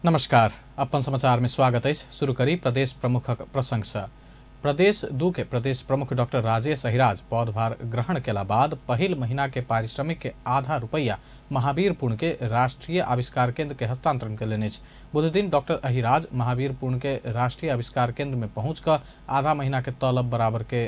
नमस्कार, अपन समाचार में स्वागत है। शुरू करी प्रदेश प्रमुख प्रशंसा। प्रदेश 2 के प्रदेश प्रमुख डॉक्टर राजेश अहिराज पदभार ग्रहण केला बाद पहिल महीना के पारिश्रमिक के आधा रुपया महावीरपुर के राष्ट्रीय आविष्कार केंद्र के हस्तांतरण कर लेने। बुध दिन डॉक्टर अहिराज महावीरपुर के राष्ट्रीय आविष्कार केंद्र में पहुंचकर आधा महीना के तलब बराबर के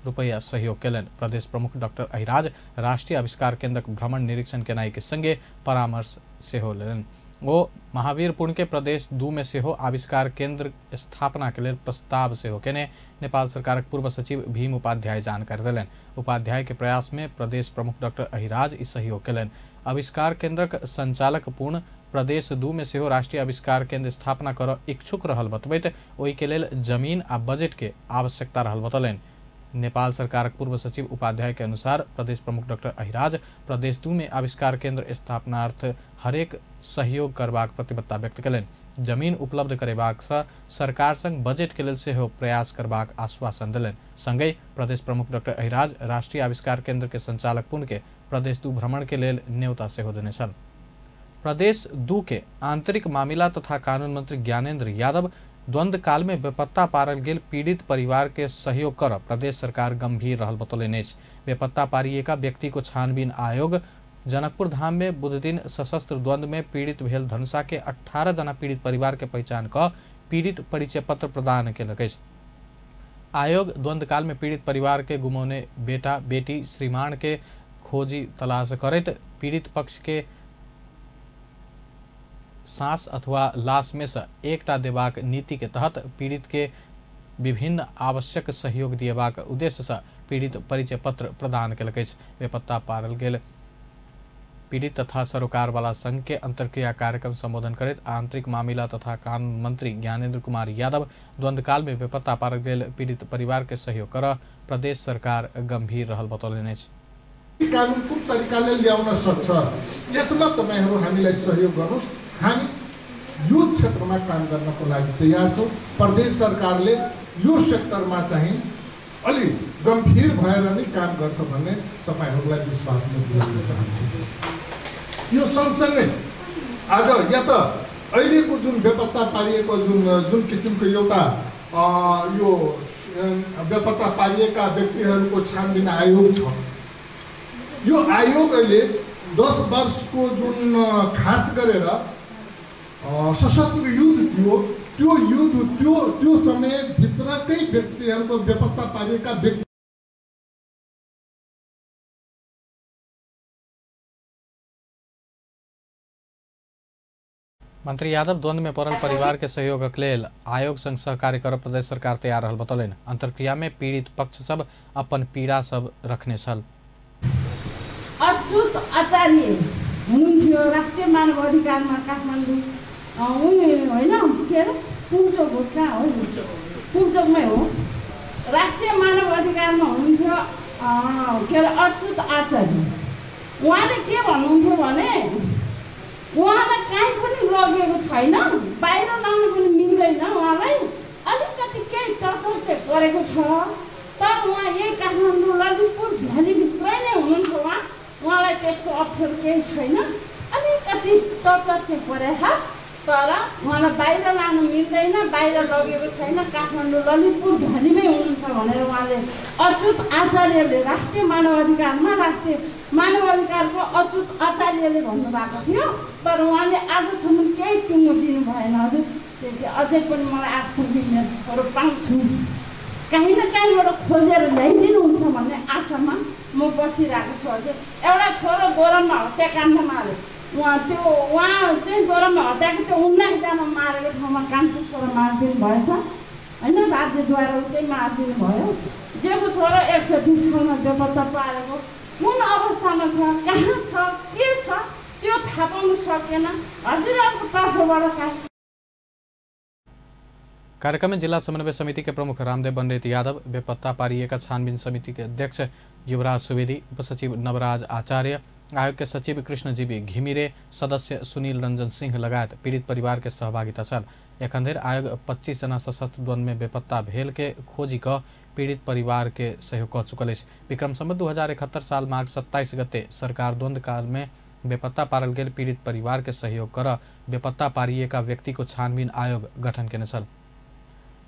रुपया सहयोग केलन। प्रदेश प्रमुख डॉक्टर अहिराज राष्ट्रीय आविष्कार केंद्र भ्रमण निरीक्षण केनाई के संगे परामर्श से हो लेलन। वो महावीरपुर के प्रदेश 2 में से हो आविष्कार केंद्र स्थापना के लिए प्रस्ताव से हो केने नेपाल सरकार पूर्व सचिव भीम उपाध्याय जानकारी दिलन। उपाध्याय के प्रयास में प्रदेश प्रमुख डॉक्टर अहिराज इस सहयोग केलन। आविष्कार केंद्र संचालक पूर्ण प्रदेश 2 में से हो राष्ट्रीय आविष्कार केंद्र स्थापना कर इच्छुक रहल बतबैत ओहि के लेल जमीन आ बजट के आवश्यकता रहल बतौलन। नेपाल सरकार पूर्व सचिव उपाध्याय के अनुसार प्रदेश प्रमुख डॉक्टर अहिराज प्रदेश 2 में आविष्कार केंद्र स्थापनार्थ हरेक सहयोग करबाक प्रतिबद्धता व्यक्त कलन। जमीन उपलब्ध करेबाक सरकार संग बजट के लेल सेहो प्रयास करबाक आश्वासन दिलन। संगे प्रदेश प्रमुख डॉक्टर अहिराज राष्ट्रीय आविष्कार केंद्र के संचालक पुन के प्रदेश 2 भ्रमण के लेल न्योता सेहो देने छल। प्रदेश 2 के आंतरिक मामला तथा कानून मंत्री ज्ञानेन्द्र यादव द्वंद्व काल में बेपत्ता पारल गेल पीड़ित परिवार के सहयोग कर प्रदेश सरकार गंभीर रहल बतौलेने। बेपत्ता पारिएका व्यक्ति को छानबीन आयोग जनकपुर धाम में बुध दिन सशस्त्र द्वंद्व में पीड़ित भेल धनुषा के 18 जना पीड़ित परिवार के पहचान क पीड़ित परिचय पत्र प्रदान केलक। आयोग द्वंद्व काल में पीड़ित परिवार के गुमौने बेटा बेटी श्रीमान के खोजी तलाश करत पीड़ित पक्ष के सांस अथवा लाश में से एकटा देबाक नीति के तहत पीड़ित के विभिन्न आवश्यक सहयोग दिएबाक उद्देश्य से पीड़ित परिचय पत्र प्रदान केलक। बेपत्ता पारल गेल पीड़ित तथा सरोकार वाला संघ के अंतरक्रिया कार्यक्रम संबोधन करत आंतरिक मामला तथा कानून मंत्री ज्ञानेन्द्र कुमार यादव द्वंद्व काल में बेपत्ता पारल गेल पीड़ित परिवार के सहयोग कर प्रदेश सरकार गंभीर रहल बतौलेने। कानून कुन तरिकाले ल्याउन सक्छ यसमा तपाईहरु हामीलाई सहयोग गर्नुस्। हामी यो क्षेत्रमा काम गर्नको लागि तयार छौं। प्रदेश सरकारले यो सेक्टरमा चाहिँ अलि गम्भीर भएर नै काम गर्छ भन्ने तपाईहरुलाई विश्वास दिलाउन चाहन्छु। यो सँगसँगै आज या त अहिलेको जुन बेपत्ता पारिएको जुन किसिमको एउटा यो बेपत्ता पारिएका व्यक्तिहरुको छानबिन आयोग छ, यो आयोगले 10 वर्षको जुन खास गरेर सशस्त्र युद्ध थियो त्यो समय भित्रकै व्यक्तिहरुको बेपत्ता पारिएका व्यक्ति मंत्री यादव द्वंद्व में पड़ल परिवार के सहयोग के लेल आयोग संग सहकार्य कर प्रदेश सरकार तैयार रहल बतौलन। अंतरक्रिया में पीड़ित पक्ष सब अपन पीड़ा सब रखने छल। अच्युत आचार्य हुनुहुन्थ्यो राष्ट्रिय मानव अधिकारमा काठमाडौँ होइन के अरे पुल्चोक हो कहाँ हो पुल्चोकमै हो राष्ट्रिय मानव अधिकारमा हुनुहुन्थ्यो के अरे अच्युत आचार्य। उहाँले के भन्नुहुन्थ्यो भने उहाँलाई कहीँ पनि लगेको छैन, बाहिर लाउनु पनि मिल्दैन, उहाँलाई अलिकति केही टचर चाहिँ परेको छ। तर उहाँ यही काठमाडौँ ललितपुर भ्यालीभित्रै नै हुनुहुन्छ। उहाँलाई त्यस्तो अप्ठ्यारो केही छैन, अलिकति टचर चाहिँ परेछ, तर उहाँलाई बाहिर लानु मिल्दैन, बाहिर लगेको छैन, काठमाडौँ ललितपुर भ्यालीमै हुनुहुन्छ भनेर उहाँले अच्युत आचार्यले राष्ट्रिय मानव अधिकारको अच्युत आचार्यले भन्नुभएको थियो। तर उहाँले आजसम्म केही टुङ्गो दिनु भएन। हजुर त्यो अझै पनि मलाई आशा छोरो पाउँछु, कहीँ न कहीँबाट खोजेर ल्याइदिनुहुन्छ भन्ने आशामा म बसिरहेको छु। हजुर एउटा छोरो दोरममा हत्याकाण्ड मारे, उहाँ चाहिँ दोरममा हत्याको त्यो 19 जना मारेको ठाउँमा कान्छोबाट मारिदिनु भएछ होइन, राज्यद्वारा चाहिँ मारिदिनु भयो। जेको छोरो 61 सालमा बेपत्ता पारेको कुन अवस्थामा छ, कहाँ छ, के छ त्यो थाहा पाउनु सकेन। हजुरहरूको तर्फबाट कार्यक्रम में जिला समन्वय समिति के प्रमुख रामदेव बंडेत यादव, बेपत्ता पारिएका छानबीन समिति के अध्यक्ष युवराज सुवेदी, उपसचिव नवराज आचार्य, आयोग के सचिव कृष्णजीवी घिमिरे, सदस्य सुनील रंजन सिंह लगायत पीड़ित परिवार के सहभागिता छल। एखनधरि आयोग 25 जना सशस्त्र द्वंद्व में बेपत्ता भेल के खोजी क पीड़ित परिवार के सहयोग क चुकल। विक्रम संवत 2071 साल माघ 27 गते सरकार द्वंद्व काल में बेपत्ता पारल गेल पीड़ित परिवार के सहयोग कर बेपत्ता पारिएका व्यक्ति को छानबीन आयोग गठन केने छल।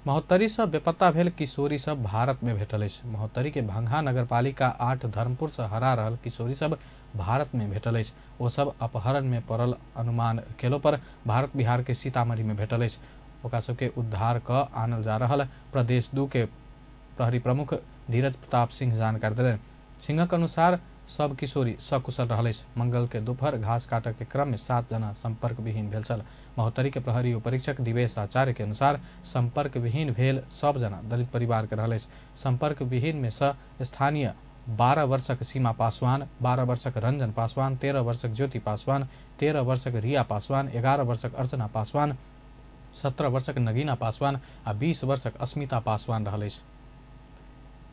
महोत्तरी से बेपत्ता भेल किशोरी सब भारत में भेटल अछि। महोत्तरी के भंगा नगरपालिका 8 धर्मपुर से हरा रहल किशोरी सब भारत में भेटल अछि। वो सब अपहरण में पड़ल अनुमान केलो पर भारत बिहार के सीतामढ़ी में भेटल अछि। ओकरा सबके उद्धार क आनल जा रहल प्रदेश 2 के प्रहरी प्रमुख धीरज प्रताप सिंह जानकारी देलनि। सिंहक अनुसार सब किशोरी सकुशल रहल अछि। मंगल के दोपहर घास काटक के क्रम में 7 जना संपर्क विहीन भेल छल। महोत्तरी के प्रहरी उपरीक्षक दिवेश आचार्य के अनुसार संपर्क विहीन भेल सब जना दलित परिवार के रहल अछि। संपर्क विहीन में से स्थानीय 12 वर्षक सीमा पासवान, 12 वर्षक रंजन पासवान, 13 वर्षक ज्योति पासवान, 13 वर्षक रिया पासवान, 11 वर्षक अर्चना पासवान, 17 वर्षक नगीना पासवान आ 20 वर्षक अस्मिता पासवान रहल अछि।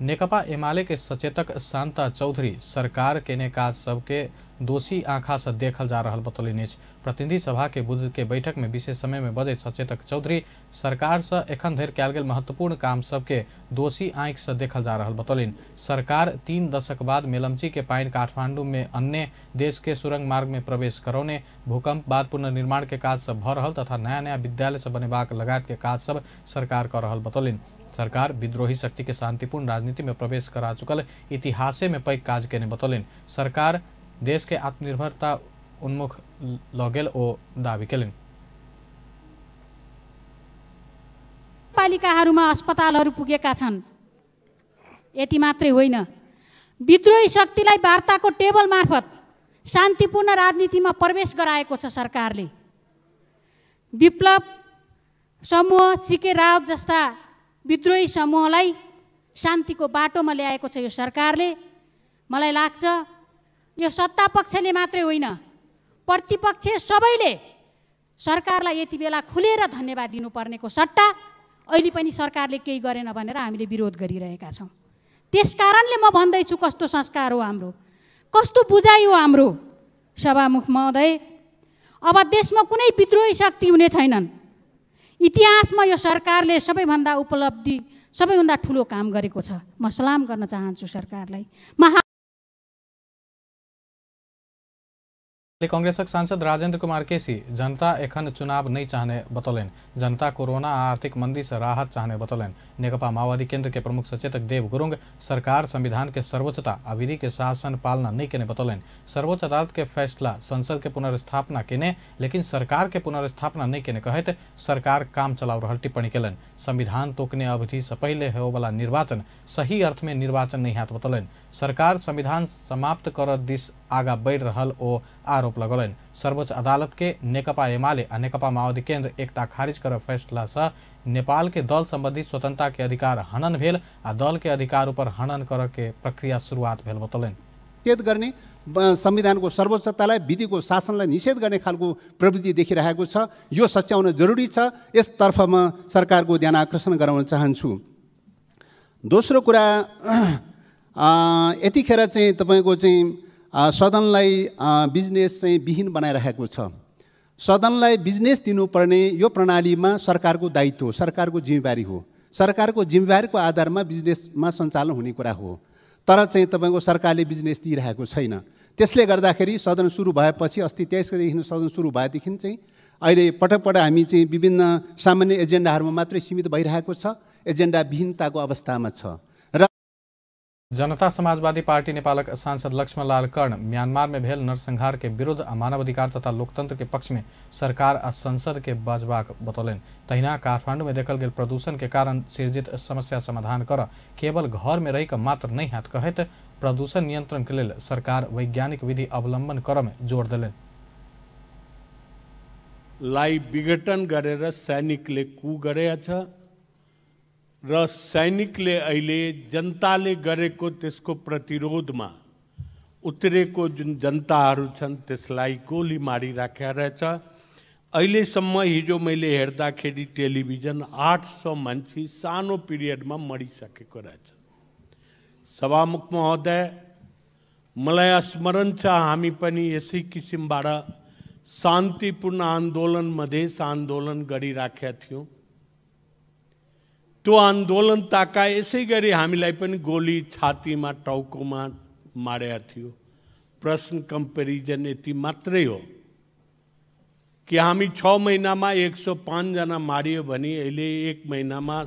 नेकपा एमाले के सचेतक शांता चौधरी सरकार केने काज सबके दोषी आंखा से देखल जा रहल बतौलनि अछि। प्रतिनिधि सभा के बुध के बैठक में विशेष समय में बजैत सचेतक चौधरी सरकार से एखन धरि कयल गेल महत्वपूर्ण काम सबके दोषी आंख से देखल जा रहल बतौलनि। सरकार 3 दशक बाद मेलम्ची के पाइन काठमांडू में अन्य देश के सुरंग मार्ग में प्रवेश करौने, भूकंप बाद पुनर्निर्माण के काज सब भ रहल तथा नया नया विद्यालय सब बनेबाक लगायत के काज सब सरकार कर रहल बतौलनि। सरकार विद्रोही शक्ति के शांतिपूर्ण राजनीति में प्रवेश करा चुकल इतिहासे में पैघ काज केने बतौलनि। सरकार देश के आत्मनिर्भरता उन्मुख ल गेल ओ दावी केलनि। पालिकाहरूमा अस्पतालहरू पुगेका छन्। यति मात्रै होइन, विद्रोही शक्तिलाई वार्ताको टेबल मार्फत शान्तिपूर्ण राजनीतिमा प्रवेश गराएको छ सरकारले। विप्लव समूह सिके रावत जस्ता विद्रोही समूहलाई शान्तिको बाटोमा ल्याएको छ यो सरकारले। मलाई लाग्छ यो सत्ता पक्षले मात्रै होइन, प्रतिपक्ष सबैले सरकारलाई यति बेला खुलेर धन्यवाद दिनुपर्नेको सट्टा अहिले पनि सरकारले केही गरेन भनेर हामीले विरोध गरिरहेका छौँ। त्यसकारणले म भन्दैछु कस्तो संस्कार हो हाम्रो, कस्तो बुझाइ हो हाम्रो। सभामुख महोदय, अब देशमा कुनै विद्रोही शक्ति हुने छैनन्। इतिहासमा यो सरकारले सबैभन्दा उपलब्धि, सबैभन्दा ठुलो काम गरेको छ। म सलाम गर्न चाहन्छु सरकारलाई। कांग्रेसक सांसद राजेंद्र कुमार केसी जनता एखन चुनाव नहीं चाहने बतौलन। जनता कोरोना आर्थिक मंदी से राहत चाहने बतौलन। नेकपा माओवादी केंद्र के प्रमुख सचेतक देव गुरुंग सरकार संविधान के सर्वोच्चता और विधि के शासन पालना नहीं केने बतौलन। सर्वोच्च अदालत के फैसला संसद के पुनर्स्थापना केने लेकिन सरकार के पुनर्स्थापना नहीं केने कहत सरकार काम चलाउ रहल टिप्पणी केलन। संविधान तोकने अवधि से पहले हो वाला निर्वाचन सही अर्थ में निर्वाचन नहीं हाथ बतौलन। सरकार संविधान समाप्त कर दिस आगा बढ़ रहल ओ आरोप लगौलन। सर्वोच्च अदालत के नेकपा एमाले और नेकपा माओवादी केंद्र एकता खारिज कर फैसला से नेपाल के दल संबंधी स्वतंत्रता के अधिकार हनन भेल आ दल के अधिकार ऊपर हनन कर के प्रक्रिया शुरुआत भेल बतौलन। निषेध गर्ने संविधानको सर्वोच्चतालाई विधिको शासनलाई निषेध गर्ने खालको प्रवृत्ति देखिरहेको छ। यो सच्याउन जरुरी छ। यसतर्फ म सरकारको ध्यान आकर्षण गराउन चाहन्छु। दोस्रो कुरा, यतिखेर चाहिँ तपाईको चाहिँ सदनलाई बिजनेस चाहिँ विहीन बनाइरहेको छ। सदनलाई बिजनेस दिनुपर्ने यो प्रणालीमा सरकारको दायित्व, सरकारको जिम्मेवारी हो। सरकारको जिम्मेवारीको आधारमा बिजनेसमा सञ्चालन हुने कुरा हो। तर चाहिँ तपाईको सरकारले बिजनेस दिइरहेको छैन। त्यसले गर्दाखेरि सदन सुरु भएपछि अस्ति 23 गतेदेखि सदन सुरु भएदेखि चाहिँ अहिले पटक पटक हामी चाहिँ विभिन्न सामान्य एजेन्डाहरूमा मात्रै सीमित भइरहेको छ। एजेन्डा विहीनताको अवस्थामा छ। र जनता समाजवादी पार्टी नेपालक सांसद लक्ष्मण लाल कर्ण म्यांमार में भेल नरसंहार के विरुद्ध आ मानवाधिकार तथा लोकतंत्र के पक्ष में सरकार आ संसद के बजबाक बतौलन। तहिना काठमांडू में देखल गेल प्रदूषण के कारण सृजित समस्या समाधान कर केवल घर में रही मात्र नहीं हाथ कहत प्रदूषण नियंत्रण के लिए सरकार वैज्ञानिक विधि अवलंबन कर में जोड़ दिलन। लाई विघटन गरेर सैनिकले कु गरेछ र सैनिकले अहिले जनताले गरेको त्यसको प्रतिरोधमा उत्रेको जुन जनताहरू छन् त्यसलाई गोली मारिराखेका रहेछ। अहिलेसम्म हिजो मैले हेर्दाखेरि टेलिभिजन 800 मान्छे सानो पिरियडमा मरिसकेको रहेछ। सभामुख महोदय, मलाई स्मरण छ हामी पनि यसै किसिमबाट शान्तिपूर्ण आन्दोलन मधेस आन्दोलन गरिराखेका थियौँ। त्यो आन्दोलन ताका यसै गरी हामीलाई पनि गोली छातीमा टाउकोमा मारेको थियो। प्रश्न कंपेरिजन यति मात्रै हो कि हामी 6 महिनामा 105 जना मारियो भने अहिले 1 महिनामा।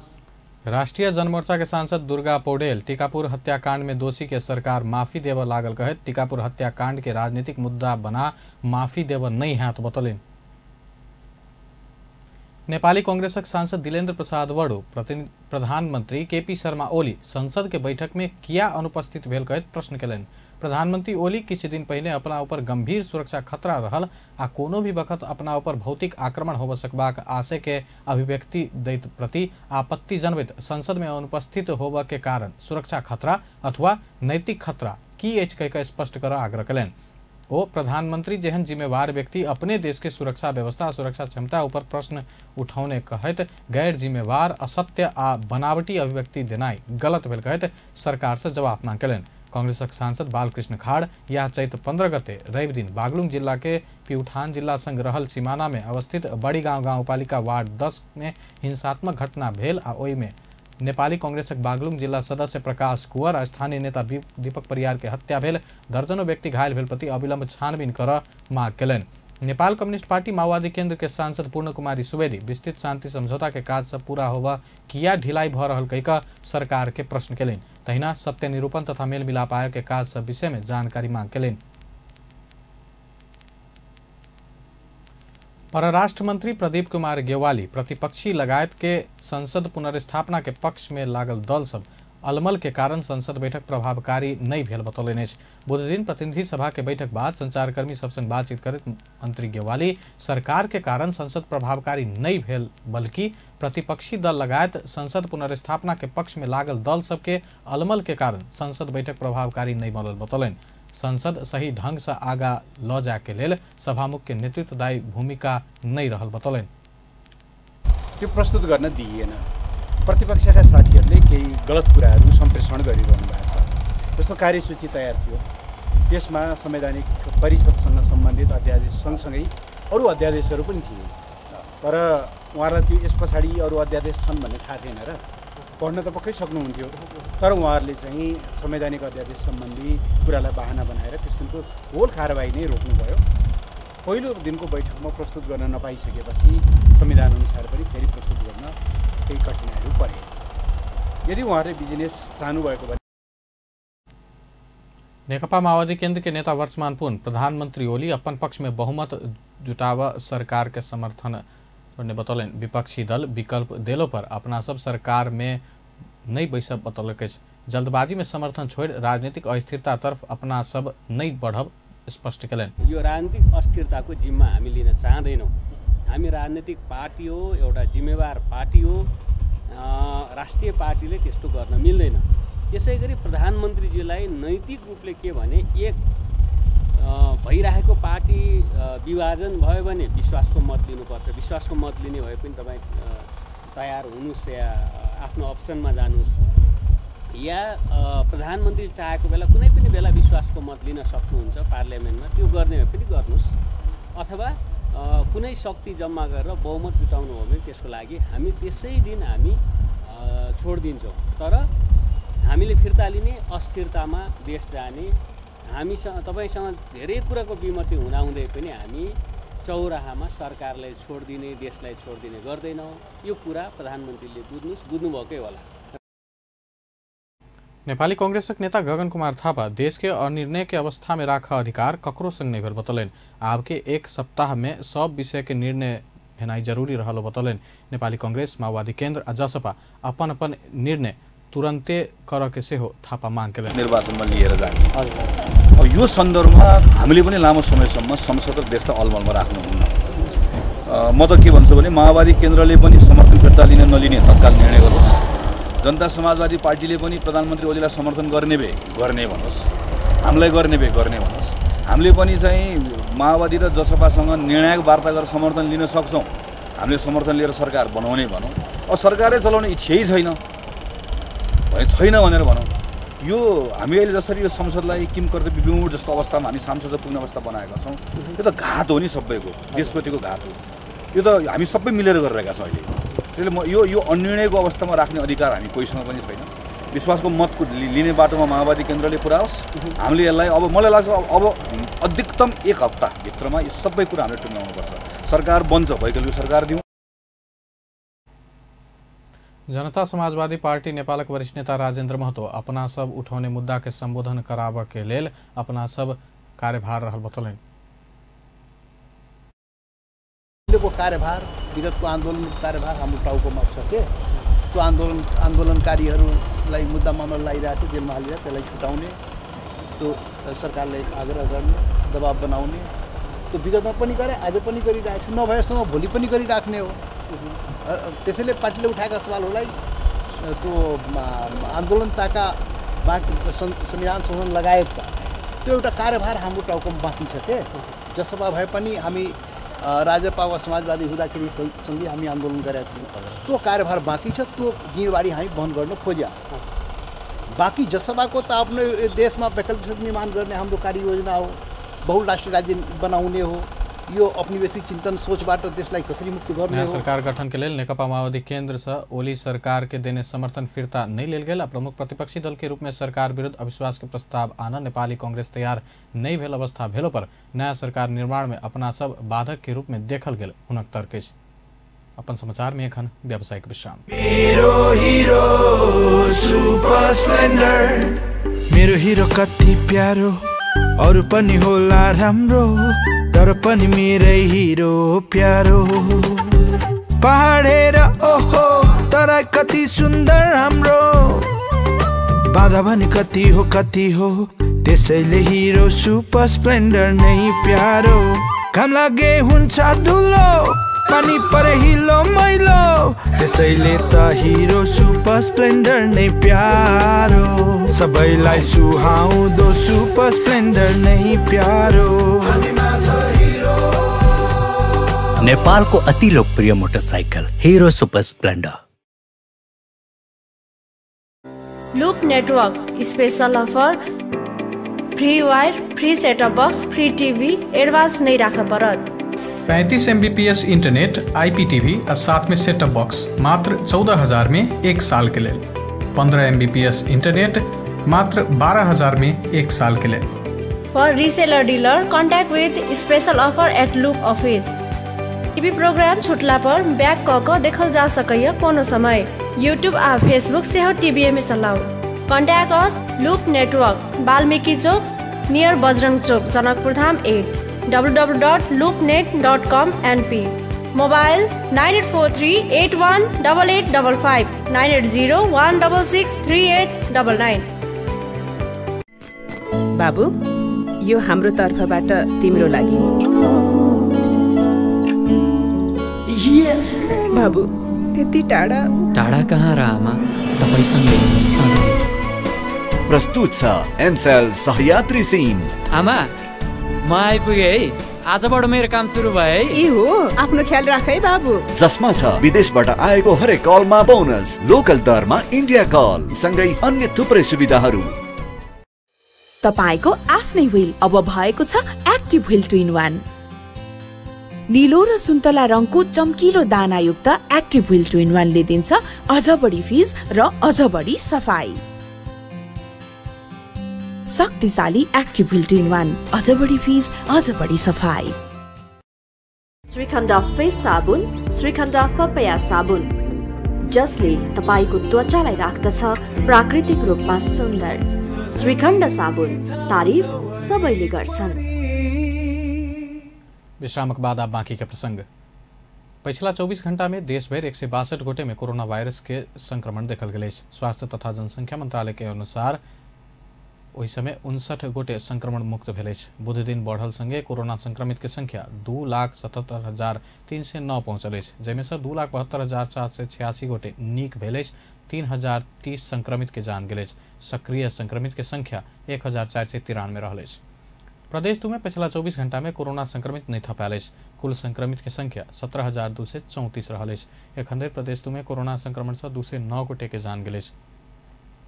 राष्ट्रीय जनमोर्चा के सांसद दुर्गा पौडेल टीकापुर हत्याकांड में दोषी के सरकार माफी देव लागल कहे टीकापुर हत्याकांड के राजनीतिक मुद्दा बना माफी देव नहीं हाथ बतलिन्। नेपाली कांग्रेसक सांसद दिलेन्द्र प्रसाद वड़ू प्रधानमंत्री केपी शर्मा ओली संसद के बैठक में किया अनुपस्थित भेल कहत प्रश्न केलनि। प्रधानमंत्री ओली किछ दिन पहले अपना ऊपर गंभीर सुरक्षा खतरा रहल आ कोनो भी वक्त अपना ऊपर भौतिक आक्रमण होब सकबाक आशय के अभिव्यक्ति दैत प्रति आपत्ति जनबैत संसद में अनुपस्थित होब के कारण सुरक्षा खतरा अथवा नैतिक खतरा की अछि कहि स्पष्ट कर आग्रह कयलनि। ओ प्रधानमंत्री जेहन जिम्मेवार व्यक्ति अपने देश के सुरक्षा व्यवस्था सुरक्षा क्षमता ऊपर प्रश्न उठौने कहत गैर जिम्मेवार असत्य आ बनावटी अभिव्यक्ति देनाई गलत भेल कहत सरकार से जवाब मांग कयलनि। कांग्रेसक सांसद बालकृष्ण खाड़ यह चैत 15 गते रवि दिन बागलुङ जिला के प्युठान जिला संग रहल सीमाना में अवस्थित बड़ी गांव गाउँपालिका वार्ड 10 में हिंसात्मक घटना भेल आ ओहि में नेपाली कांग्रेसक बागलुङ जिला सदस्य प्रकाश कुंवर आ स्थानीय नेता दीपक परियार के हत्या भेल। दर्जनों व्यक्ति घायल भेल प्रति अविलंब छानबीन कर मांग कयलनि। नेपाल कम्युनिस्ट पार्टी माओवादी केंद्र के सांसद पूर्ण कुमारी सुवेदी विस्तृत शांति समझौता के काज सब पूरा होवा किया ढिलाई भ रहल कहिका सरकार के प्रश्न कयलनि। तहिना सत्य निरूपण तथा मेल मिलाप आयोग के काज सब विषय में जानकारी मांग कयलनि। परराष्ट्र मंत्री प्रदीप कुमार गेवाली प्रतिपक्षी लगायत के संसद पुनर्स्थापना के पक्ष में लागल दल सब अलमल के कारण संसद बैठक प्रभावकारी नहीं भेल बतौलनि। बुध दिन प्रतिनिधि सभा के बैठक बाद संचारकर्मी सब संग बातचीत करत मंत्री गेवाली सरकार के कारण संसद प्रभावकारी नहीं भेल बल्कि प्रतिपक्षी दल लगायत संसद पुनर्स्थापना के पक्ष में लागल दल सबके अलमल के कारण संसद बैठक प्रभावकारी नहीं बनल बतौलनि। संसद सही ढंग से आगा ल जाए के लेल सभामुख के नेतृत्वदायी भूमिका नहीं रहल बतौलनि। त्यो प्रस्तुत गर्न दिइएन। प्रतिपक्षका साथीहरूले केही गलत कुराहरू सम्प्रेषण गरिरहनु भएको छ। जस्तो कार्यसूची तयार थियो त्यसमा संवैधानिक परिषदसँग सम्बन्धित अध्यादेश सँगसँगै अरू अध्यादेशहरू पनि थिए तर उहाँलाई त्यो यस पछाडि अरू अध्यादेश छन् भन्ने थाहा थिएन र पढ्न त पक्कै सक्नुहुन्थ्यो तर उहाँहरूले चाहिँ संवैधानिक अध्यादेश सम्बन्धी कुरालाई बहाना बनाएर त्यस दिनको होल कारबाही नै रोक्नुभयो। पहिलो दिनको बैठकमा प्रस्तुत गर्न नपाइसकेपछि संविधान अनुसार पनि फेरि प्रस्तुत गर्न केही कठिनाइहरू परे। यदि उहाँहरूले बिजनेस चाहनुभएको भने नेकपा माओवादी केंद्र के नेता वर्षमान पुन प्रधानमंत्री ओली अपन पक्ष में बहुमत जुटाव सरकार के समर्थन ने बतौलनि। विपक्षी दल विकल्प देलो पर अपना सब सरकार में नहीं बैसब बतौलक। जल्दबाजी में समर्थन छोड़ राजनीतिक अस्थिरता तरफ अपना सब नहीं बढ़ब स्पष्ट कयलनि। यो राजनीतिक अस्थिरताको जिम्मा हामी लिन चाहदैनौँ। हामी राजनीतिक पार्टी हो, एउटा जिम्मेवार पार्टी हो। राष्ट्रिय पार्टीले त्यस्तो गर्न मिल्दैन। यसैगरी प्रधानमन्त्रीजीलाई नैतिक रूपले के भने एक भइरहेको पार्टी विभाजन भयो भने विश्वासको मत लिनुपर्छ। विश्वासको मत लिने भए पनि तपाईँ तयार हुनुहोस् या आफ्नो अप्सनमा जानुहोस् या प्रधानमन्त्री चाहेको बेला कुनै पनि बेला विश्वासको मत लिन सक्नुहुन्छ पार्लियामेन्टमा, त्यो गर्ने भए पनि गर्नुहोस्। अथवा कुनै शक्ति जम्मा गरेर बहुमत जुटाउनु हो भने त्यसको लागि हामी त्यसै दिन हामी छोडिदिन्छौँ। तर हामीले फिर्ता लिने, अस्थिरतामा देश जाने, हामीसँग तपाईसँग धेरै कुराको विमति हुँदाहुँदै पनि हामी चौराहामा सरकारलाई छोडिदिने, देशलाई छोडिदिने गर्दैनौँ। यो कुरा प्रधानमन्त्रीले बुझ्नुभएकै होला। नेपाली कांग्रेसक नेता गगन कुमार थापा देश के अनिर्णय के अवस्था में राख अधिकार ककरो संग नहीं भेल बतौलनि। आब के एक सप्ताह में सब विषय के निर्णय भेनाई जरूरी रहलो बतौलनि। नेपाली कांग्रेस माओवादी केंद्र आ जसपा अपन अपन निर्णय तुरंते कर के सेहो थापा मांग केलनि। निर्वाचनमा लिएर जाने अब यो सन्दर्भमा हामीले पनि लामो समयसम्म संसद र देशलाई अलमलमा राख्नुहुन्न। म त के भन्छु भने माओवादी केन्द्रले पनि समर्थन फिर्ता लिने नलिने तत्काल निर्णय गरोस्। जनता समाजवादी पार्टीले पनि प्रधानमन्त्री ओलीलाई समर्थन गर्ने भए गर्ने भनोस्, हामीलाई गर्ने भए गर्ने भनोस्। हामीले पनि चाहिँ माओवादी र जसपासँग निर्णायक वार्ता गरेर समर्थन लिन सक्छौँ। हामीले समर्थन लिएर सरकार बनाउने भनौँ। अब सरकारै चलाउने इच्छै छैन भनेर भनौँ। यो हामी अहिले जसरी यो संसदलाई किम कर्तव्य विमूढ जस्तो अवस्थामा हामी सांसद पुग्ने अवस्था बनाएका छौँ, यो त घात हो नि सबैको, देशप्रतिको घात हो। यो त हामी सबै मिलेर गरिरहेका छौँ अहिले। त्यसले यो अनिर्णयको अवस्थामा राख्ने अधिकार हामी कोहीसँग पनि छैन। विश्वासको मतको लिने बाटोमा माओवादी केन्द्रले पुर्याओस्। हामीले यसलाई अब मलाई लाग्छ अब अधिकतम 1 हप्ताभित्रमा यो सबै कुरा हामीले टुङ्गाउनुपर्छ। सरकार बन्छ वैकल्पिक सरकार दिउँ। जनता समाजवादी पार्टी नेपालक वरिष्ठ नेता राजेन्द्र महतो अपना सब उठाउने मुद्दा के संबोधन कराबऽ के लेल अपना सब कार्यभार रहल बतौलनि। को कार्यभार विगतको आन्दोलनको कार्यभार हाम्रो टाउकोमा छ के त्यो आन्दोलनकारीहरूलाई मुद्दा मामला लगाइरहेको थियो, जेलमा हालेर त्यसलाई छुटाउने, त्यो सरकारले आग्रह गर्ने, दबाब बनाउने, त्यो विगतमा पनि गरे, आज पनि गरिरहेको छु, नभएसम्म भोलि पनि गरिराख्ने हो। त्यसैले पार्टीले उठाएका सवालहरूलाई त्यो आन्दोलनताका बाँकी संविधान संशोधन लगायतका त्यो एउटा कार्यभार हाम्रो टाउकोमा बाँकी छ के। जसमा भए पनि हामी राजपा वा समाजवादी हुँदाखेरि सँगै हामी आन्दोलन गरेका थियौँ, त्यो कार्यभार बाँकी छ, त्यो जिम्मेवारी हामी वहन गर्न खोज्या। बाँकी जसपाको त आफ्नो देशमा वैकल्पिक निर्माण गर्ने हाम्रो कार्ययोजना हो, बहुराष्ट्रिय राज्य बनाउने हो, यो औपनिवेशिक चिंतन सोचबाट देशलाई कसरी मुक्ति गर्ने हो। नया सरकार गठन के लेल नेकपा माओवादी केन्द्र से ओली सरकार के देने समर्थन फिर्ता नहीं लेल गेल। प्रमुख प्रतिपक्षी दल के रूप में सरकार विरुद्ध अविश्वास के प्रस्ताव आना नेपाली कांग्रेस तैयार नहीं भेल अवस्था भेलो पर नया सरकार निर्माण में अपना सब बाधक के रूप में देखल गेल हुनक तर्क अछि। अपन समाचार में एखन व्यावसायिक विश्राम। मेरो हिरो कति प्यारो अरु पनि होला राम्रो, तर पनि मेरै हिरो प्यारो। पहाडेर ओहो तर कति सुन्दर हाम्रो, बाधा भने कति हो, त्यसैले हिरो सुपर स्प्लेन्डर नै प्यारो। काम लागे हुन्छ धुलो, पानी परे हिलो मैलो, त्यसैले त हिरो सुपर स्प्लेन्डर नै प्यारो। सबैलाई सुहाउँदो सुपर स्प्लेन्डर नै प्यारो। नेपालको अति लोकप्रिय motorcycle hero super Splendor. Loop network special offer, free wire, free setup box, free TV, advance नहीं रखा परत। 35 Mbps इंटरनेट, IPTV और साथ में सेटअप बॉक्स मात्र 14,000 में 1 साल के लिए। 15 Mbps इंटरनेट मात्र 12,000 में 1 साल के लिए। For reseller dealer contact with special offer at Loop office. TV programme छुटला पर बैक कऽ देखल जा सकैया कोनो समय। यूट्यूब आ फेसबुक से हो टीवी में चलाओ। Contact us Loop network, Valmiki Chowk near Bajrang Chowk, Janakpur Dham 8, www.loopnet.com NP। Mobile 9843818855, 9801663899। बाबु, यो हाम्रो तर्फबाट तिम्रो लागि। यस बाबु, त्यति टाढा कहाँ र आमा, तपाईसँगै सधैँ। प्रस्तुत छ एनसेल सहयात्री सिम। आमा, म आइपुगे है, आजबाट मेरो काम सुरु भयो है। ए हो, आफ्नो ख्याल राख है बाबु। जसमा छ विदेशबाट आएको हरेक कलमा बोनस, लोकल दरमा इन्डिया कल सँगै अन्य थुप्रै सुविधाहरू। तपाईको आफ्नै व्हील अब भएको छ एक्टिभ व्हील 2-in-1। नीलो र सुन्तला रङको चम्किलो दानायुक्त एक्टिभ व्हील 2-in-1 ले दिन्छ अझ बढी फिज र अझ बढी सफाई। शक्तिशाली एक्टिभ व्हील 2-in-1, अझ बढी फिज, अझ बढी सफाई। श्रीखण्ड फेस साबुन, श्रीखण्ड पपया साबुन, जसले तपाईको त्वचालाई राख्दछ प्राकृतिक रूपमा सुन्दर। श्रीखण्ड साबुन, तारिफ सबैले गर्छन्। विश्राम के बाद आप बाकी के प्रसंग। पिछला 24 घंटा में देश भर 162 गोटे में कोरोना वायरस के संक्रमण देखल गए। स्वास्थ्य तथा जनसंख्या मंत्रालय के अनुसार ओहि समय 59 गोटे संक्रमण मुक्त भेल। बुध दिन बढ़ल संगे कोरोना संक्रमित के संख्या 2,77,309 पहुंचल, जैमे से 2,72,786 गोटे नीक भेल। 3,030 संक्रमित के जान गेल। सक्रिय संक्रमित के संख्या 1,493 रहल। प्रदेश में पिछला 24 घंटा में कोरोना संक्रमित नहीं थपाल। कुल संक्रमित के संख्या 17,234 रहल। एखन धरि प्रदेश में कोरोना संक्रमण से 209 गोटे के जान गेल।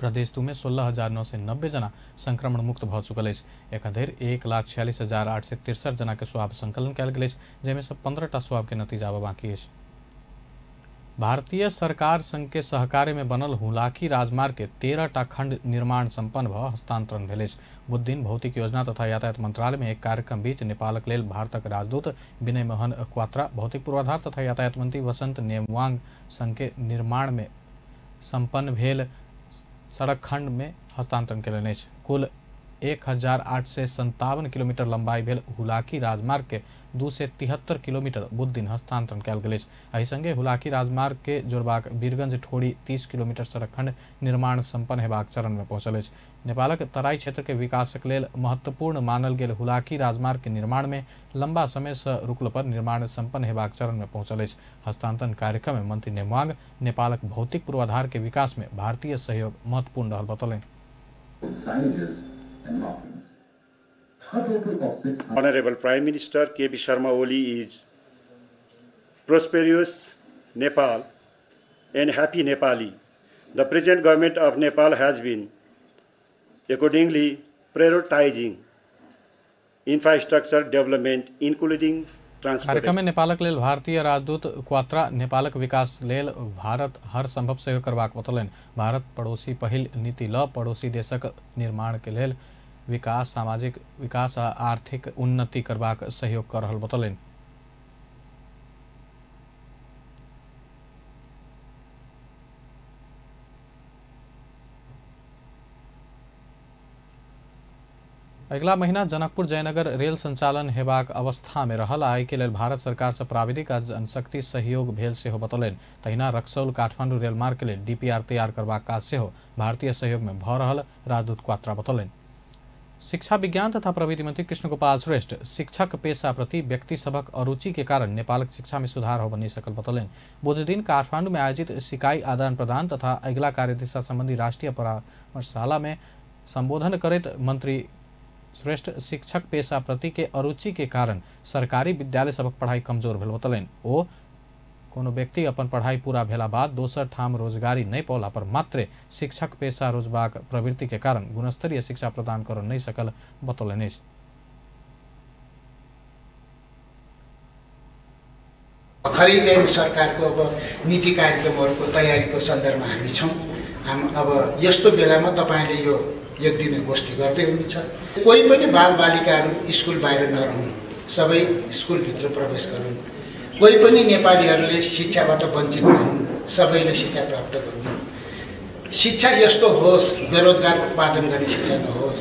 प्रदेश में 16,990 जना संक्रमण मुक्त भ चुकल। एखन धरि 1,46,863 जना के स्वाब संकलन कल गए, जैमे से 15टा स्वाब के नतीजा बाकी है। भारतीय सरकार संघ के सहकार्य में बनल हुलाकी राजमार्ग के 13टा खंड निर्माण संपन्न भ हस्तांतरण भेल अछि। बुध दिन भौतिक योजना तथा यातायात मंत्रालय में एक कार्यक्रम बीच नेपालक लेल भारतक राजदूत विनय मोहन क्वात्रा, भौतिक पूर्वाधार तथा यातायात मंत्री वसंत नेमवांग संघ के निर्माण में संपन्न भेल सड़क खंड में हस्तांतरण कयलनि अछि। कुल 1857 किलोमीटर लंबाई भेल हुलाकी राजमार्ग के 273 किलोमीटर बुध दिन हस्तांतरण कयल गेल अछि। एहि संगे हुलाकी राजमार्ग के जोड़बाक वीरगंज ठोड़ी 30 किलोमीटर सड़क खंड निर्माण संपन्न हेबाक चरण में पहुंचल अछि। नेपालक तराई क्षेत्र के विकासक लेल महत्वपूर्ण मानल गेल हुलाकी राजमार्ग के निर्माण में लंबा समय से रुकल पर निर्माण संपन्न हेबाक चरण में पहुंचल अछि। हस्तांतरण कार्यक्रम में मंत्री नेमवांग नेपालक भौतिक पूर्वाधार के विकास में भारतीय सहयोग महत्वपूर्ण रहल बतौलनि। Honorable Prime Minister K.P. Sharma Oli is prosperous Nepal and happy Nepali. The present government of Nepal has been accordingly prioritizing infrastructure development including कार्यक्रम में नेपालक लेल भारतीय राजदूत क्वात्रा नेपालक विकास लेल भारत हर संभव सहयोग करबाक बतौलनि। भारत पड़ोसी पहिल नीति ल पड़ोसी देशक निर्माण के लेल विकास, सामाजिक विकास आ आर्थिक उन्नति करबाक सहयोग कर रहल बतौलनि। अगला महीना जनकपुर जयनगर रेल संचालन हेबाक अवस्था में रहल आ के लेल भारत सरकार से प्राविधिक आ जनशक्ति सहयोग भेल सेहो बतौलनि। तहिना रक्सौल काठमांडू रेलमार्ग के लेल डीपीआर तैयार करबाक काज सेहो भारतीय सहयोग में भ रहल राजदूत क्वात्रा बतौलनि। शिक्षा विज्ञान तथा प्रविधि मंत्री कृष्ण गोपाल श्रेष्ठ शिक्षक पेशा प्रति व्यक्ति सबक अरुचि के कारण नेपालक शिक्षा में सुधार हो नहीं सकल बतौलनि। बुध दिन काठमांडू में आयोजित सिकाई आदान प्रदान तथा अगला कार्यदिशा संबंधी राष्ट्रीय परामर्शशाला में संबोधन करैत मंत्री श्रेष्ठ शिक्षक पेशा प्रति के अरुचि के कारण सरकारी विद्यालय सबक पढ़ाई कमजोर भेल बतौलनि। ओ कोनो व्यक्ति अपन पढ़ाई पूरा भेला बाद दोसर ठाम रोजगारी नहीं पौला पर मात्र शिक्षक पेशा रोजबाक प्रवृत्ति के कारण गुणस्तरीय शिक्षा प्रदान कर नहीं सकल बतौलनि। खरै चाहिँ सरकारको अब नीति कार्यक्रमहरूको तयारीको सन्दर्भमा हामी छौँ। अब यस्तो बेलामा तपाईले यो एक दिने गोष्ठी गर्दै हुनुहुन्छ। कोही पनि बालबालिकाहरू स्कुल बाहिर नरहनु, सबै स्कुलभित्र प्रवेश गरून्। कोही पनि नेपालीहरूले शिक्षाबाट वञ्चित नहुन्, सबैले शिक्षा प्राप्त गरून्। शिक्षा यस्तो होस्, बेरोजगार उत्पादन गर्ने शिक्षा नहोस्।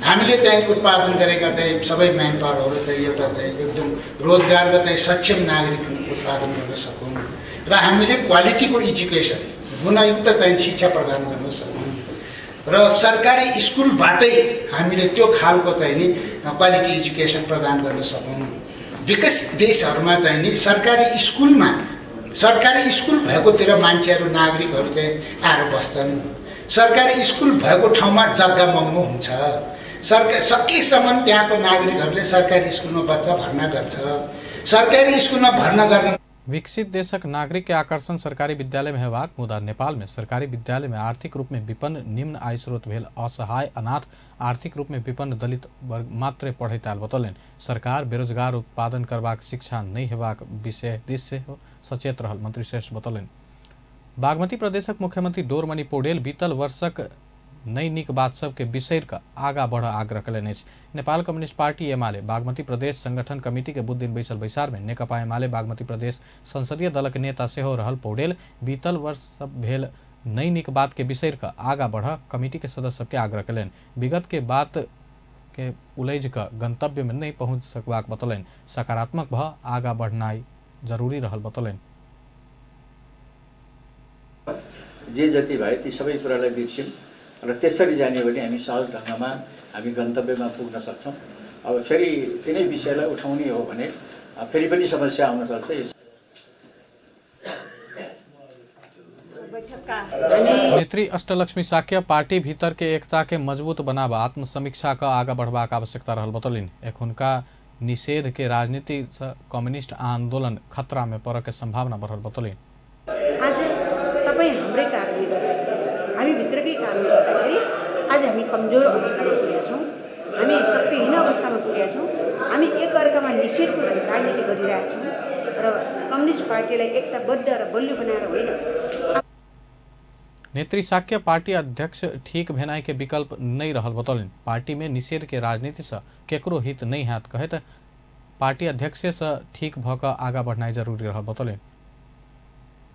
हामीले चाहिँ उत्पादन गरेका चाहिँ सबै म्यान पावरहरू चाहिँ एउटा चाहिँ एकदम रोजगारका चाहिँ सक्षम नागरिक उत्पादन गर्न सकौँ र हामीले क्वालिटीको एजुकेसन, गुणयुक्त चाहिँ शिक्षा प्रदान गर्न सकौँ र सरकारी स्कुलबाटै हामीले त्यो खालको चाहिँ नि क्वालिटी एजुकेसन प्रदान गर्न सकौँ। विकसित देशहरूमा चाहिँ नि सरकारी स्कुल भएकोतिर मान्छेहरू नागरिकहरू चाहिँ आएर बस्छन्। सरकारी स्कुल भएको ठाउँमा जग्गा महँगो हुन्छ। सकेसम्म त्यहाँको नागरिकहरूले सरकारी स्कुलमा बच्चा भर्ना गर्छ। सरकारी स्कुलमा भर्ना गर्न विकसित देशक नागरिक के आकर्षण सरकारी विद्यालय में हेबाक मुदा नेपाल में सरकारी विद्यालय में आर्थिक रूप में विपन्न, निम्न आय स्रोत भेल असहाय, अनाथ, आर्थिक रूप में विपन्न दलित वर्ग मात्र पढ़ैत आयल बतौलनि। सरकार बेरोजगार उत्पादन करबाक शिक्षा नहीं हेबाक विषय दिस सचेत रहल मंत्री श्रेष्ठ बतौलनि। बागमती प्रदेशक मुख्यमंत्री डोरमणि पौडेल बीतल वर्षक नई नीक बात सबके बिसरि कऽ आगाँ बढ़ आग्रह कयलनि अछि। नेपाल कम्युनिस्ट पार्टी एमाले बागमती प्रदेश संगठन कमिटी के बुध दिन बैसल बैसार में नेकपा एमाले बागमती प्रदेश संसदीय दलक नेता सेहो रहल पौडेल बीतल वर्ष भेल नई नीक बात के बिसरि कऽ आगाँ बढ़ कमिटी के सदस्य सबके आग्रह कयलनि। विगत के बात के उलझ कऽ गंतव्य में नहीं पहुँच सकबाक बतौलनि। सकारात्मक भ आगाँ बढ़नाइ जरूरी रहल बतौलनि। जे जति भए ती सबै कुरालाई बिर्स्यौँ र त्यसरी जाने भने हामी सहज ढङ्गमा हामी गन्तव्यमा पुग्न सक्छौँ। अब फेरि तिनै विषयलाई उठाउने हो भने फेरि पनि समस्या आउन सक्छ। नेत्री अष्टलक्ष्मी साक्य पार्टी भीतर के एकता के मजबूत बनाब आत्मसमीक्षा का आगा बढ़बाक आवश्यकता रहल बतौलनि। एखुनका निषेध के राजनीति से कम्युनिस्ट आंदोलन खतरा में पड़े के संभावना बढ़ल बतौलनि। आज तपाईँ हाम्रै कारणले गर्दाखेरि, हामी भित्रकै कारणले गर्दाखेरि आज हामी कमजोर अवस्थामा पुगेका छौँ, हामी शक्तिहीन अवस्थामा पुगेका छौँ। हामी एकअर्कामा निषेधको राजनीति गरिरहेका छौँ र कम्युनिस्ट पार्टीलाई एकताबद्ध र बलियो बनाएर होइन। नेत्री साक्य पार्टी अध्यक्ष ठीक भेनाई के विकल्प नहीं रहल बतौलन। पार्टी में निषेध के राजनीति से केकरो हित नहीं हैत कहत पार्टी अध्यक्ष से ठीक भक आगा बढ़नाई जरूरी रहल बतौलन।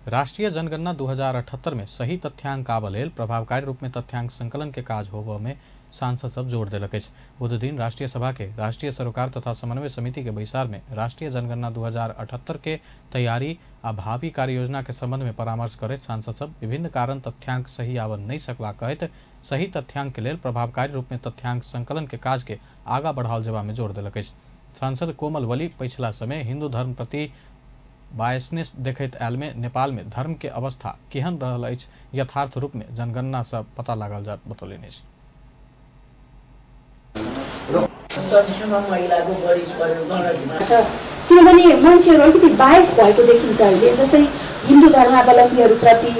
राष्ट्रीय जनगणना 2078 में सही तथ्यांक आब लेल प्रभावकारी रूप में तथ्यांक संकलन के काज होबे में सांसद सब जोर देलक। बुध दिन राष्ट्रीय सभा के राष्ट्रीय सरोकार तथा समन्वय समिति के बैसार में राष्ट्रीय जनगणना 2078 के तैयारी आ भावी कार्य योजना के संबंध में परामर्श करते सांसद सब विभिन्न कारण तथ्यांक सही आब नहीं सकला कहत सही तथ्यांक के लेल प्रभावकारी रूप में तथ्यांक संकलन के काज के आगा बढ़ाओल जेबा में जोर देलक। सांसद कोमल वली पिछला समय हिंदू धर्म प्रति बायसनेस देखैत आयल में नेपाल में धर्म के अवस्था केहन रहल अछि यथार्थ रूप में जनगणना से पता लागल जात बतौलनि। किनभने मान्छेहरू अलिकति बायस भएको देखिन्छ अहिले। जस्तै हिन्दू धर्मावलम्बीहरूप्रति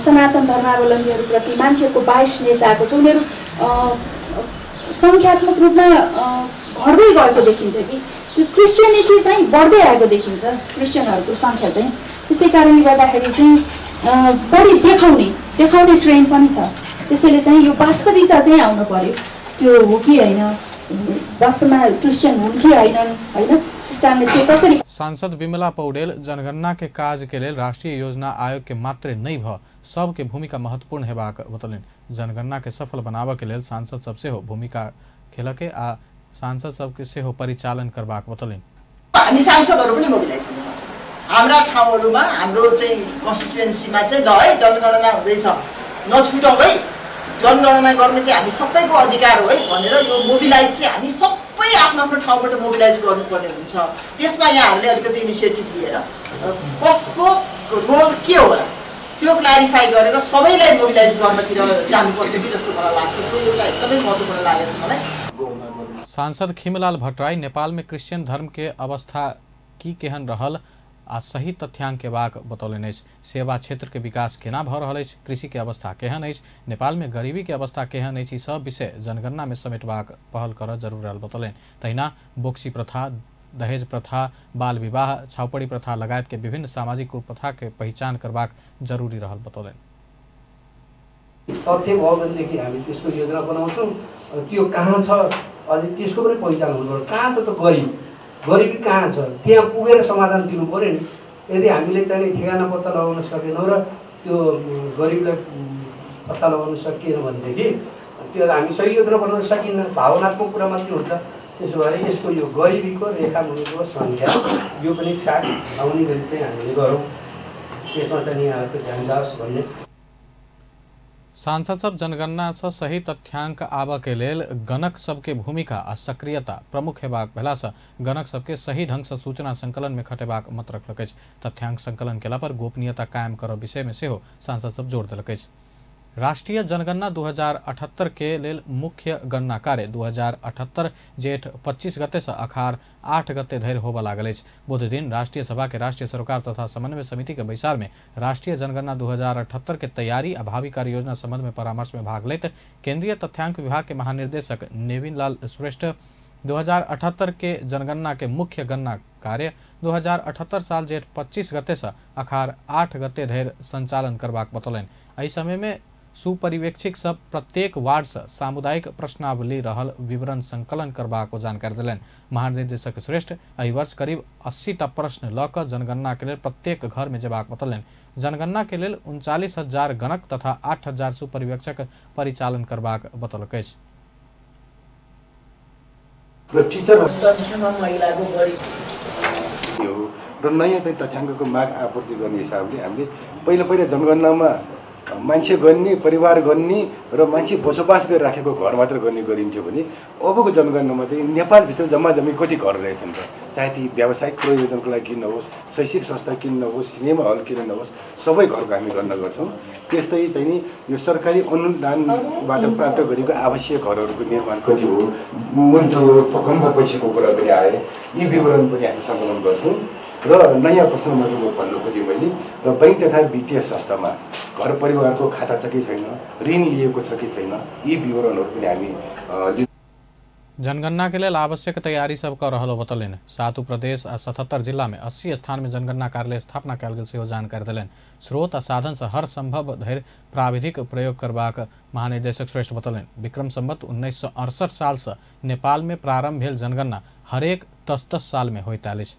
सनातन धर्मावलम्बीहरूप्रति मान्छेहरूको बायसनेस आएको छ। उनीहरू सङ्ख्यात्मक रूपमा घट्दै गएको देखिन्छ कि त्यो क्रिस्चियनिटी चाहिँ बढ्दै आएको देखिन्छ क्रिस्चियनहरूको सङ्ख्या चाहिँ। त्यसै कारणले गर्दाखेरि चाहिँ बढी देखाउने ट्रेन्ड पनि छ। त्यसैले चाहिँ यो वास्तविकता चाहिँ आउनु पर्यो, त्यो हो कि होइन, वास्तवमा क्रिस्चियन हुन् कि होइनन् होइन। सांसद विमला पौडेल जनगणना के काज के लेल राष्ट्रीय योजना आयोग के मात्र नहीं भ सबके भूमिका महत्वपूर्ण हेबाक बतौलनि। जनगणना के सफल बनाबे के लेल सांसद सब सेहो भूमिका खेलके आ सांसद सबके सेहो परिचालन करबाक बतौलनि। हामी सांसदहरु पनि मोबिलाइज हुनुपर्छ। हाम्रा ठाउँहरुमा हाम्रो चाहिँ कन्स्टिट्युएन्सीमा चाहिँ ल है जनगणना हुँदैछ नछुटौँ है, जनगणना गर्ने चाहिँ हामी सबैको अधिकार हो है भनेर यो मोबिलाइज चाहिँ हामी सबै आफ्नो आफ्नो ठाउँबाट मोबिलाइज गर्नुपर्ने हुन्छ। त्यसमा यहाँहरूले अलिकति इनिसिएटिभ लिएर कसको रोल के हो त्यो क्ल्यारिफाई गरेर सबैलाई मोबिलाइज गर्नतिर जानुपर्छ कि जस्तो मलाई लाग्छ। त्यो एउटा एकदमै महत्त्वपूर्ण लागेको छ मलाई। सांसद खिमलाल भट्टराई नेपाल में क्रिश्चियन धर्म के अवस्था की केहन रहल आ सही तथ्यांक के बाक बतौलनि। सेवा क्षेत्र के विकास केना भ रहल अछि, कृषि के अवस्था केहन अछि, नेपाल में गरीबी के अवस्था केहन अछि, सब विषय जनगणना में समेटबाक पहल कर जरूर रहल बतौलनि। तहिना बोक्सी प्रथा, दहेज प्रथा, बाल विवाह, छाउपड़ी प्रथा लगायत के विभिन्न सामाजिक कुप्रथा के पहिचान करबाक जरूरी रहल बतौलनि। तथ्य भयो भनेदेखि हामी त्यसको योजना बनाउँछौँ, त्यो कहाँ छ अझै त्यसको पनि पहिचान हुनुपर्छ। कहाँ छ त गरिबी कहाँ छ त्यहाँ पुगेर समाधान दिनु पर्यो नि। यदि हामीले चाहिँ ठेगाना पत्ता लगाउन सकेनौँ र त्यो गरिबलाई पत्ता लगाउन सकिएन भनेदेखि त्यो हामी सही योजना बनाउन सकिन्न, भावनात्मक कुरा मात्रै हुन्छ। त्यसो भए यसको यो गरिबीको रेखा मुनिको सङ्ख्या यो पनि फ्याक्ट आउने गरी चाहिँ हामीले गरौँ, त्यसमा चाहिँ यहाँहरूको ध्यान जाओस् भन्ने। सांसद सब जनगणना से सही तथ्यांक आबा के लेल गणक सबके भूमिका आ सक्रियता प्रमुख हेबाक भेला से गणक सबके सही ढंग से सूचना संकलन में खटेबाक मत रखलक। तथ्यांक संकलन केला पर गोपनीयता कायम करब विषय में सेहो सांसद सब जोर देलक। राष्ट्रीय जनगणना 2078 के लेल मुख्य गणना कार्य 2078 जेठ 25 गते से अखाड़ 8 गते धरि होबा लागल अछि। बुध दिन राष्ट्रीय सभा के राष्ट्रीय सरोकार तथा समन्वय समिति के बैसार में राष्ट्रीय जनगणना 2078 के तैयारी आ भावी कार्य योजना संबंध में परामर्श में भाग लेते केंद्रीय तथ्यांक विभाग के महानिर्देशक नेविन लाल श्रेष्ठ 2078 के जनगणना के मुख्य गणना कार्य 2078 साल जेठ 25 गते से अखाड़ 8 गते धरि संचालन करबाक बतौलनि। एहि समय में सुपरिवेक्षक सब प्रत्येक वार्ड से सामुदायिक प्रश्नावली रहल विवरण संकलन करबाक जानकारी दिलनि। महानिदेशक श्रेष्ठ एहि वर्ष करीब 80टा प्रश्न ल क जनगणना के लेल प्रत्येक घर में जेबाक बतौलनि। जनगणना के लेल 39,000 गणक तथा 8,000 सुपरिवेक्षक परिचालन करबाक बतौलक अछि। र नयाँ चाहिँ तथ्याङ्कको माग आपूर्ति गर्ने हिसाबले हामीले पहिला जनगणनामा मान्छे गन्ने, परिवार गन्ने र मान्छे बसोबास गरिराखेको घर मात्र गर्ने गरिन्थ्यो भने अबको जनगणनामा चाहिँ नेपालभित्र जम्मा जम्मी कति घर रहेछन् त, चाहे ती व्यावसायिक प्रयोजनको लागि किन नहोस्, शैक्षिक संस्था किन नहोस्, सिनेमा हल किन नहोस्, सबै घरको हामी गणना गर्छौँ। त्यस्तै चाहिँ नि यो सरकारी अनुदानबाट प्राप्त गरेको आवश्यक घरहरूको निर्माण कति हो, मूलधन भूकम्प पछिको कुरा पनि आए, यी विवरण पनि हामी सङ्कलन गर्छौँ। र नयाँ प्रश्नमा म भन्नु खोजेँ मैले र बैंक तथा वित्तीय संस्थामा घर परिवारको खाता छ कि छैन, ऋण लिएको छ कि छैन, यी विवरणहरू पनि हामी। जनगणना के लिए आवश्यक तैयारी सब कर रहा बतलन। 7 प्रदेश आ 77 जिला में 80 स्थान में जनगणना कार्यालय स्थापना कल गेल सेहो जानकारी दिलन। स्रोत आ साधन से हर संभव धैर्य प्राविधिक प्रयोग करबाक महानिदेशक श्रेष्ठ बतलन। विक्रम संवत 1968 साल से नेपाल में प्रारंभ भेल जनगणना हरेक 10-10 साल में होइत आयल अछि।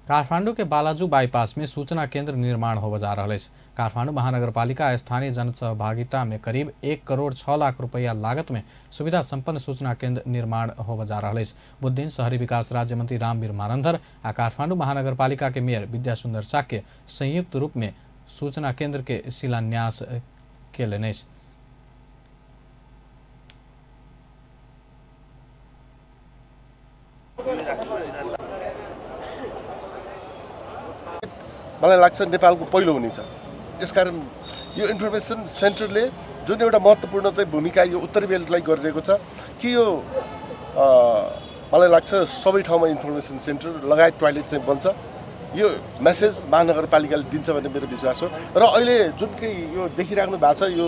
काठमांडू के बालाजू बाईपास में सूचना केंद्र निर्माण होबे जा रहल अछि। काठमांडू महानगरपालिका स्थानीय जन सहभागिता में करीब 1 करोड़ 6 लाख रुपया लागत में सुविधा संपन्न सूचना केंद्र निर्माण होबे जा रहल अछि। बुध दिन शहरी विकास राज्य मंत्री रामवीर मानंदर आ काठमांडू महानगरपालिका के मेयर विद्यासुंदर साक्य संयुक्त रूप में सूचना केंद्र के शिलान्यास केलनि अछि। मलाई लाग्छ नेपालको पहिलो हुनेछ। यसकारण यो इन्फर्मेसन सेन्टरले जुन एउटा महत्त्वपूर्ण चाहिँ भूमिका यो उत्तरी बेल्टलाई गरिरहेको छ कि यो मलाई लाग्छ सबै ठाउँमा इन्फर्मेसन सेन्टर लगायत टोयलेट चाहिँ बन्छ। यो मेसेज महानगरपालिकाले दिन्छ भन्ने मेरो विश्वास हो। र अहिले जुन कि यो देखिराख्नु भएको छ यो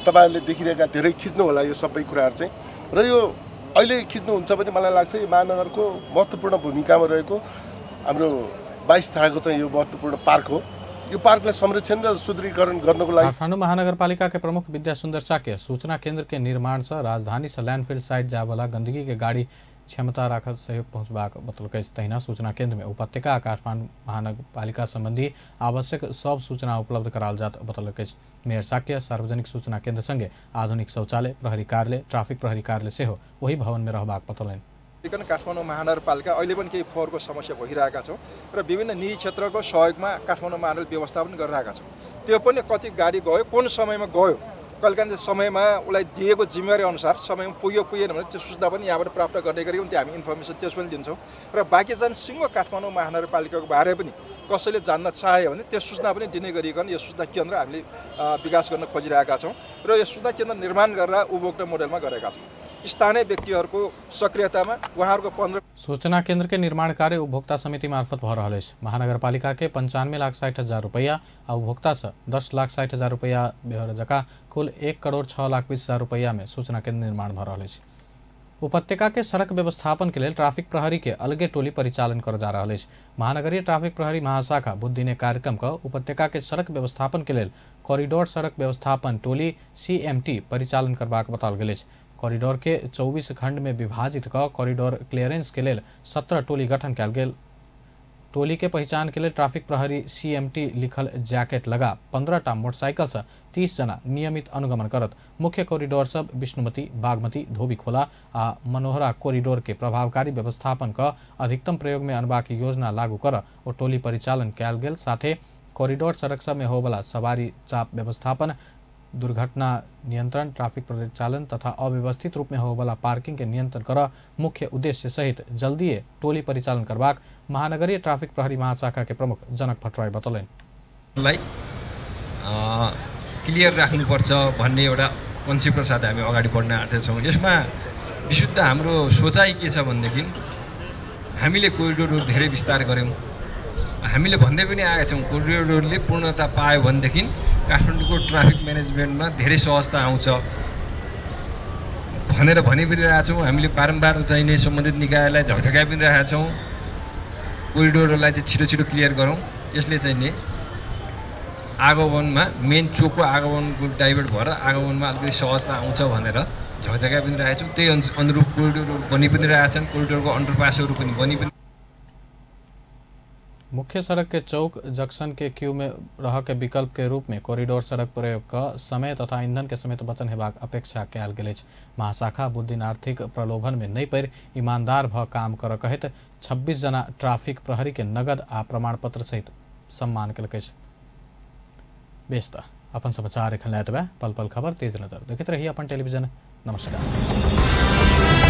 तपाईँहरूले देखिरहेका धेरै खिच्नु होला यो सबै कुराहरू चाहिँ र यो अहिले खिच्नुहुन्छ भने मलाई लाग्छ यो महानगरको महत्त्वपूर्ण भूमिकामा रहेको हाम्रो 22 थाको चाहिँ यो महत्त्वपूर्ण पार्क हो। यो पार्कलाई संरक्षण र सुदृढीकरण गर्नको लागि काठमाडौँ महानगरपालिका के प्रमुख विद्यासुंदर साक्य सूचना केंद्र के निर्माण से राजधानी से लैंडफिल साइड जाए वाला गंदगी के गाड़ी क्षमता राखत सहयोग पहुंचबाक बतलकै। तहिना सूचना केंद्र में उपत्यका काठमाडौँ महानगरपालिका संबंधी आवश्यक सब सूचना उपलब्ध कराल जात बतलकै। मेयर साक्य सार्वजनिक सूचना केंद्र संगे आधुनिक शौचालय प्रहरी कार्यालय ट्राफिक प्रहरी कार्यालय सेहो वही भवन में रहबाक बतलैन। काठमाडौँ महानगरपालिका अहिले पनि केही फोहोरको समस्या भइरहेका छौँ र विभिन्न निजी क्षेत्रको सहयोगमा काठमाडौँ महानगर व्यवस्थापन गरिरहेका छौँ। त्यो पनि कति गाडी गयो कुन समयमा गयो कहिलेकाहीँ समयमा उसलाई दिएको जिम्मेवारी अनुसार समयमा पुगेन भने त्यो सूचना पनि यहाँबाट प्राप्त गर्ने गरी त्यो हामी इन्फर्मेसन त्यस पनि दिन्छौँ। र बाँकी चाहिँ सिङ्गो काठमाडौँ महानगरपालिकाको बारे पनि कसैले जान्न चाह्यो भने त्यो सूचना पनि दिने गरिकन यो सूचना केन्द्र हामीले विकास गर्न खोजिरहेका छौँ र यो सूचना केन्द्र निर्माण गरेर उपभोक्ता मोडेलमा गरेका छौँ। स्थानीय व्यक्तिहरूको सक्रियतामा उहाँहरूको 15 सूचना केंद्र के निर्माण कार्य उपभोक्ता समिति मार्फत भ रहल अछि। महानगरपालिका के 95,60,000 रुपया आ उपभोक्ता से 10,60,000 रुपया बेहर जका कुल 1 करोड़ 6,20,000 रुपया में सूचना केंद्र निर्माण भ रहल अछि। उपत्यका के सड़क व्यवस्थापन के लिए ट्राफिक प्रहरी के अलगे टोली परिचालन कर जा रहा है। महानगरीय ट्राफिक प्रहरी महाशाखा बुध दिन कार्यक्रम का उपत्यका के सड़क व्यवस्थापन के लिए कॉरिडोर सड़क व्यवस्थापन टोली CMT परिचालन करबाक बताल गेल। कॉरिडोर के 24 खंड में विभाजित क कॉरिडोर क्लियरेंस के लिए 17 टोली गठन कल गेल। टोली के पहचान के लिए ट्राफिक प्रहरी CMT लिखल जैकेट लगा 15टा मोटरसाइकिल से 30 जना नियमित अनुगमन करत मुख्य कॉरिडोर सब विष्णुमती बागमती धोबी खोला आ मनोहरा कॉरिडोर के प्रभावकारी व्यवस्थापन का अधिकतम प्रयोग में अनबाक योजना लागू कर ओ टोली परिचालन कल गेल। साथे कॉरिडोर सड़क सब में होबला सवारी चाप व्यवस्थापन दुर्घटना नियंत्रण ट्राफिक परिचालन तथा अव्यवस्थित रूप में होबला पार्किंग के नियंत्रण कर मुख्य उद्देश्य सहित जल्दी टोली परिचालन करबाक महानगरीय ट्राफिक प्रहरी महाशाखा के प्रमुख जनक भट्टराई बतौलन। क्लियर राख्नुपर्छ भन्ने एउटा कन्सेप्टको साथ हामी अगाडि बढ्न आँटेका छौँ। यसमा विशुद्ध हाम्रो सोचाइ के छ भनेदेखि हामीले कोरिडोरहरू धेरै विस्तार गऱ्यौँ। हामीले भन्दै पनि आएका छौँ कोरिडोरले पूर्णता पायो भनेदेखि काठमाडौँको ट्राफिक म्यानेजमेन्टमा धेरै सहजता आउँछ भनेर भनि पनि रहेका छौँ। हामीले बारम्बार चाहिने सम्बन्धित निकायलाई झकझकाइ पनि रहेका छौँ कोरिडोरहरूलाई चाहिँ छिटो छिटो क्लियर गरौँ। यसले चाहिँ नि आगमनमा मेन चोकको आगमनको डाइभर्ट भएर आगमनमा अलिकति सहजता आउँछ भनेर झकझकाइ पनि रहेका छौँ। त्यही अनुरूप कोरिडोरहरू बनि पनि रहेका छन्। कोरिडोरको अन्डरपासहरू पनि बनि पनि मुख्य सड़क के चौक जंक्शन के क्यू में रह के विकल्प के रूप में कॉरिडोर सड़क प्रयोग का समय तथा ईंधन के समेत बचन हेबाक अपेक्षा कयल गेल अछि। महाशाखा बुध दिन आर्थिक प्रलोभन में नहीं पड़ि ईमानदार भ काम कर कहत 26 जना ट्राफिक प्रहरी के नगद आ प्रमाण पत्र सहित सम्मान कलक। बेस्ता अपन समाचार एखन लैत बा पल पल खबर तेज नजर देखते रहिए अपन टेलीविजन। नमस्कार।